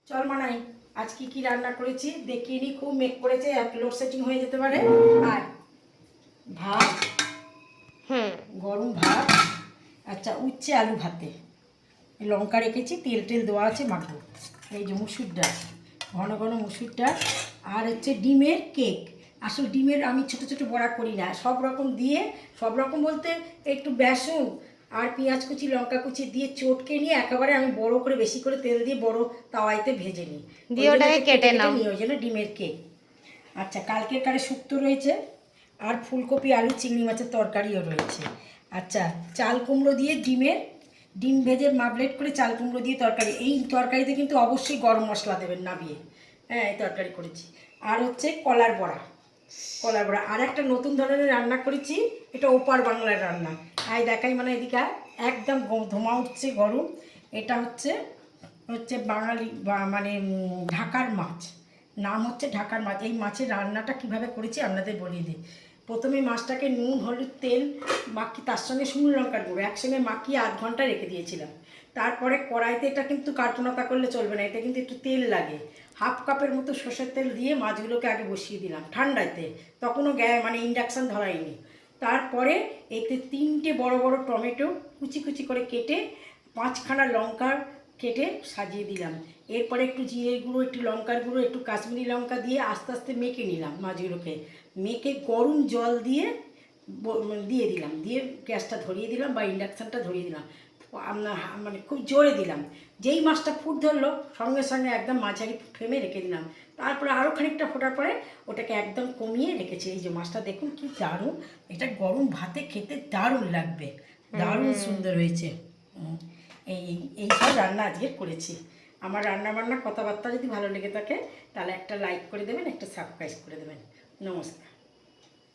চল মানাই আজ কি কি রান্না করেছি দেখিয়ে নি। খুব মেঘ করেছে, লোডশেডিং হয়ে যেতে পারে। আর ভাত, গরম ভাত, আচ্ছা উচ্ছে আলু ভাতে, লঙ্কা রেখেছি, তেল টেল দেওয়া আছে, মাখবো। এই যে মুসুর ডাল, ঘন ঘন মুসুর ডাল, আর হচ্ছে ডিমের কেক। আসল ডিমের আমি ছোট ছোট বড়া করি না, সব রকম দিয়ে, সব রকম বলতে একটু বেসন আর পেঁয়াজ কুচি লঙ্কা কুচি দিয়ে চটকে নিয়ে একেবারে আমি বড় করে বেশি করে তেল দিয়ে বড় তাওয়াইতে ভেজে নিই, দিয়ে ওটাকে কেটে নাও। ওই জন্য ডিমের কেক। আচ্ছা কালকের কারে শুক্তো রয়েছে, আর ফুলকপি আলু চিংড়ি মাছের তরকারিও রয়েছে। আচ্ছা চাল কুমড়ো দিয়ে ডিম ভেজে মাবলেট করে চাল কুমড়ো দিয়ে তরকারি। এই তরকারিতে কিন্তু অবশ্যই গরম মশলা দেবেন নাবিয়ে। হ্যাঁ এই তরকারি করেছি। আর হচ্ছে কলার বড়া, আর একটা নতুন ধরনের রান্না করেছি, এটা ওপার বাংলার রান্না। আয় দেখাই, মানে এদিকে একদম ধোঁয়া উঠছে গরম। এটা হচ্ছে বাঙালি মানে ঢাকার মাছ, নাম হচ্ছে ঢাকার মাছ। এই মাছের রান্নাটা কিভাবে করেছি আপনাদের বলিয়ে দিই। প্রথমে মাছটাকে নুন হলুদ তেল মাখি, তার সঙ্গে শুকনো লঙ্কার গুঁড়ো একসঙ্গে মাখিয়ে আধ ঘন্টা রেখে দিয়েছিলাম। তারপরে কড়াইতে, এটা কিন্তু কার্টুনাতা করলে চলবে না, এটা কিন্তু একটু তেল লাগে, হাফ কাপের মতো সর্ষের তেল দিয়ে মাছগুলোকে আগে বসিয়ে দিলাম ঠান্ডাতে, তখনও মানে ইন্ডাকশান ধরাইনি। তারপরে এতে 3টে বড় বড় টমেটো কুচি কুচি করে কেটে, 5খানা লঙ্কা কেটে সাজিয়ে দিলাম। এরপরে একটু জিরে গুঁড়ো, একটু লঙ্কার গুঁড়ো, একটু কাশ্মীরি লঙ্কা দিয়ে আস্তে আস্তে মেখে নিলাম মাছগুলোকে। মেখে গরম জল দিয়ে দিয়ে দিলাম, দিয়ে গ্যাসটা ধরিয়ে দিলাম বা ইন্ডাকশানটা ধরিয়ে দিলাম, মানে খুব জোরে দিলাম। যেই মাছটা ফুট ধরলো সঙ্গে সঙ্গে একদম মাঝারি ফ্লেমে রেখে দিলাম। তারপরে আরও খানিকটা ফোটার পরে ওটাকে একদম কমিয়ে রেখেছি। এই যে মাছটা দেখুন কি দারুণ, এটা গরম ভাতে খেতে দারুণ লাগবে, দারুণ সুন্দর হয়েছে। এইসব রান্না আজকে করেছি। আমার রান্না বান্না কথাবার্তা যদি ভালো লেগে থাকে তাহলে একটা লাইক করে দেবেন, একটা সাবস্ক্রাইব করে দেবেন। নমস্কার।